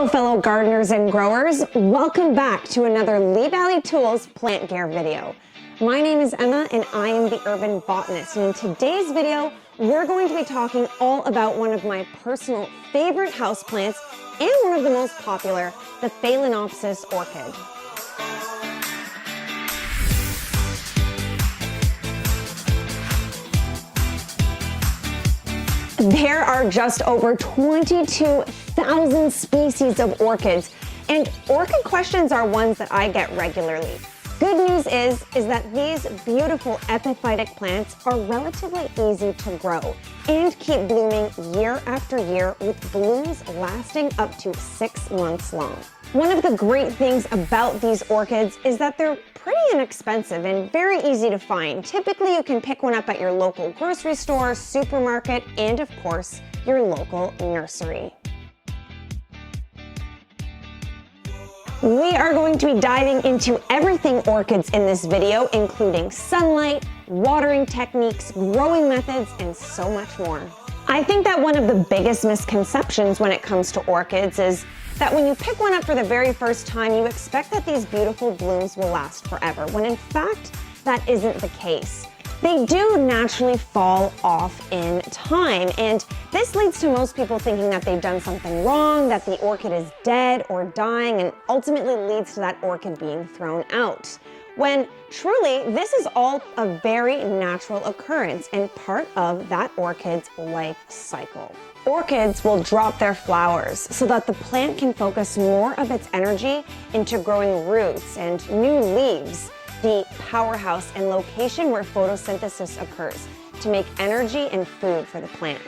Hello, fellow gardeners and growers. Welcome back to another Lee Valley Tools plant care video. My name is Emma and I am the urban botanist. And in today's video, we're going to be talking all about one of my personal favorite houseplants and one of the most popular, the Phalaenopsis orchid. There are just over 22,000 species of orchids, and orchid questions are ones that I get regularly. Good news is that these beautiful epiphytic plants are relatively easy to grow and keep blooming year after year with blooms lasting up to 6 months long. One of the great things about these orchids is that they're pretty inexpensive and very easy to find. Typically, you can pick one up at your local grocery store, supermarket, and of course, your local nursery. We are going to be diving into everything orchids in this video, including sunlight, watering techniques, growing methods, and so much more. I think that one of the biggest misconceptions when it comes to orchids is that when you pick one up for the very first time, you expect that these beautiful blooms will last forever, when in fact, that isn't the case. They do naturally fall off in time, and this leads to most people thinking that they've done something wrong, that the orchid is dead or dying, and ultimately leads to that orchid being thrown out. When truly, this is all a very natural occurrence and part of that orchid's life cycle. Orchids will drop their flowers so that the plant can focus more of its energy into growing roots and new leaves, the powerhouse and location where photosynthesis occurs to make energy and food for the plant.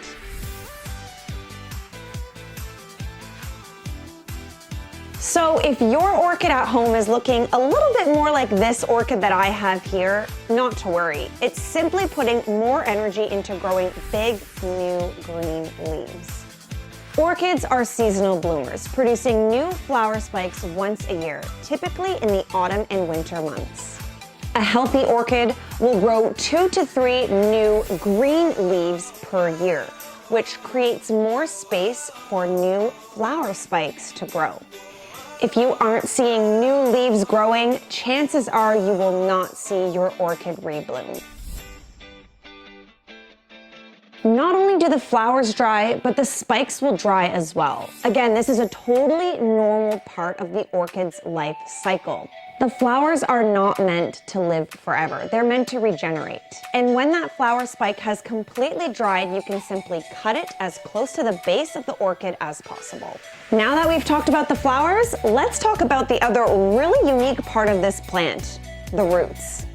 So if your orchid at home is looking a little bit more like this orchid that I have here, not to worry. It's simply putting more energy into growing big, new green leaves. Orchids are seasonal bloomers, producing new flower spikes once a year, typically in the autumn and winter months. A healthy orchid will grow 2 to 3 new green leaves per year, which creates more space for new flower spikes to grow. If you aren't seeing new leaves growing, chances are you will not see your orchid rebloom. Not only do the flowers dry, but the spikes will dry as well. Again, this is a totally normal part of the orchid's life cycle. The flowers are not meant to live forever. They're meant to regenerate. And when that flower spike has completely dried, you can simply cut it as close to the base of the orchid as possible. Now that we've talked about the flowers, let's talk about the other really unique part of this plant, the roots.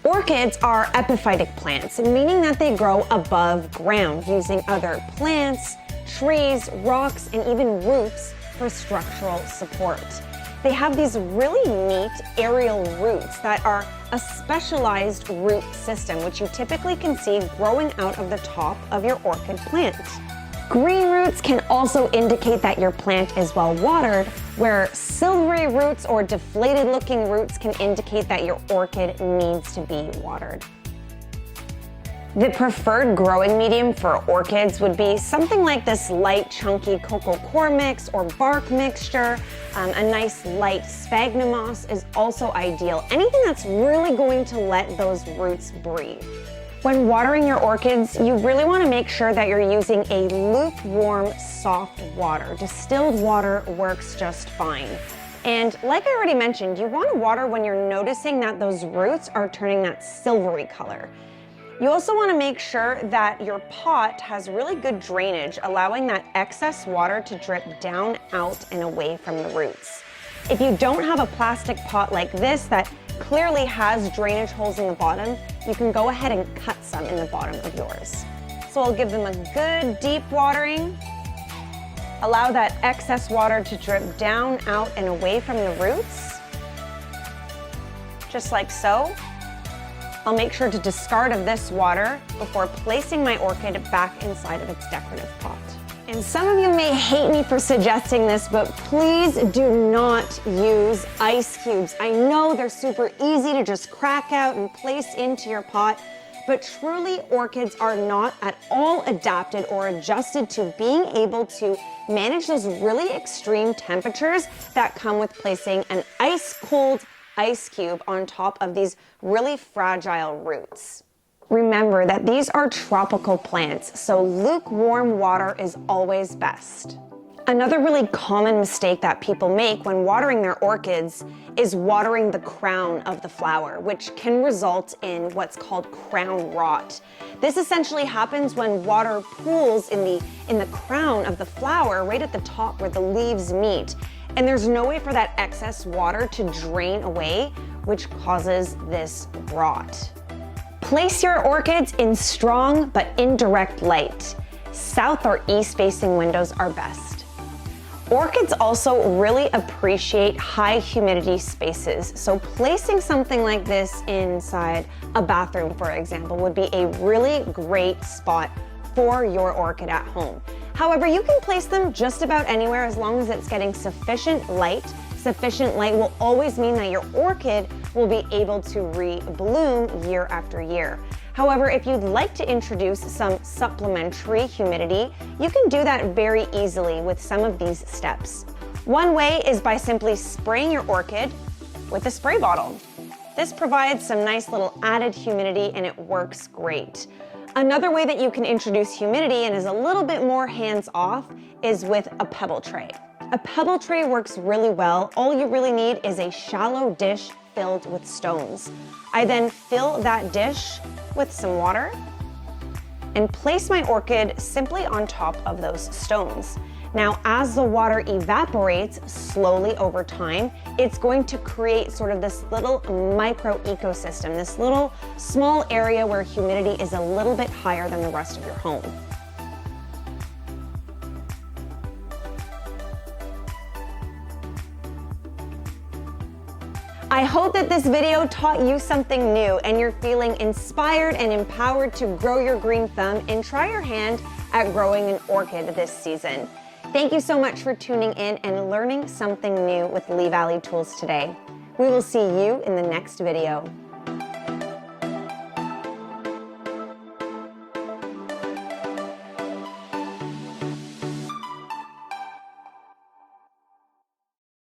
Orchids are epiphytic plants, meaning that they grow above ground using other plants, trees, rocks, and even roots for structural support. They have these really neat aerial roots that are a specialized root system, which you typically can see growing out of the top of your orchid plant. Green roots can also indicate that your plant is well watered, where silvery roots or deflated looking roots can indicate that your orchid needs to be watered. The preferred growing medium for orchids would be something like this light, chunky cocoa coir mix or bark mixture. A nice light sphagnum moss is also ideal. Anything that's really going to let those roots breathe. When watering your orchids, you really want to make sure that you're using a lukewarm, soft water. Distilled water works just fine. And like I already mentioned, you want to water when you're noticing that those roots are turning that silvery color. You also want to make sure that your pot has really good drainage, allowing that excess water to drip down, out, and away from the roots. If you don't have a plastic pot like this that clearly has drainage holes in the bottom, you can go ahead and cut some in the bottom of yours. So I'll give them a good deep watering. Allow that excess water to drip down, out, and away from the roots, just like so. I'll make sure to discard of this water before placing my orchid back inside of its decorative pot. And some of you may hate me for suggesting this, but please do not use ice cubes. I know they're super easy to just crack out and place into your pot, but truly orchids are not at all adapted or adjusted to being able to manage those really extreme temperatures that come with placing an ice-cold ice cube on top of these really fragile roots. Remember that these are tropical plants, so lukewarm water is always best. Another really common mistake that people make when watering their orchids is watering the crown of the flower, which can result in what's called crown rot. This essentially happens when water pools in the crown of the flower, right at the top where the leaves meet, and there's no way for that excess water to drain away, which causes this rot. Place your orchids in strong but indirect light. South or east facing windows are best. Orchids also really appreciate high humidity spaces, so placing something like this inside a bathroom, for example, would be a really great spot for your orchid at home. However, you can place them just about anywhere as long as it's getting sufficient light. Sufficient light will always mean that your orchid will be able to re-bloom year after year. However, if you'd like to introduce some supplementary humidity, you can do that very easily with some of these steps. One way is by simply spraying your orchid with a spray bottle. This provides some nice little added humidity and it works great. Another way that you can introduce humidity and is a little bit more hands-off is with a pebble tray. A pebble tray works really well. All you really need is a shallow dish filled with stones. I then fill that dish with some water and place my orchid simply on top of those stones. Now, as the water evaporates slowly over time, it's going to create sort of this little micro ecosystem, this little small area where humidity is a little bit higher than the rest of your home. I hope that this video taught you something new and you're feeling inspired and empowered to grow your green thumb and try your hand at growing an orchid this season. Thank you so much for tuning in and learning something new with Lee Valley Tools today. We will see you in the next video.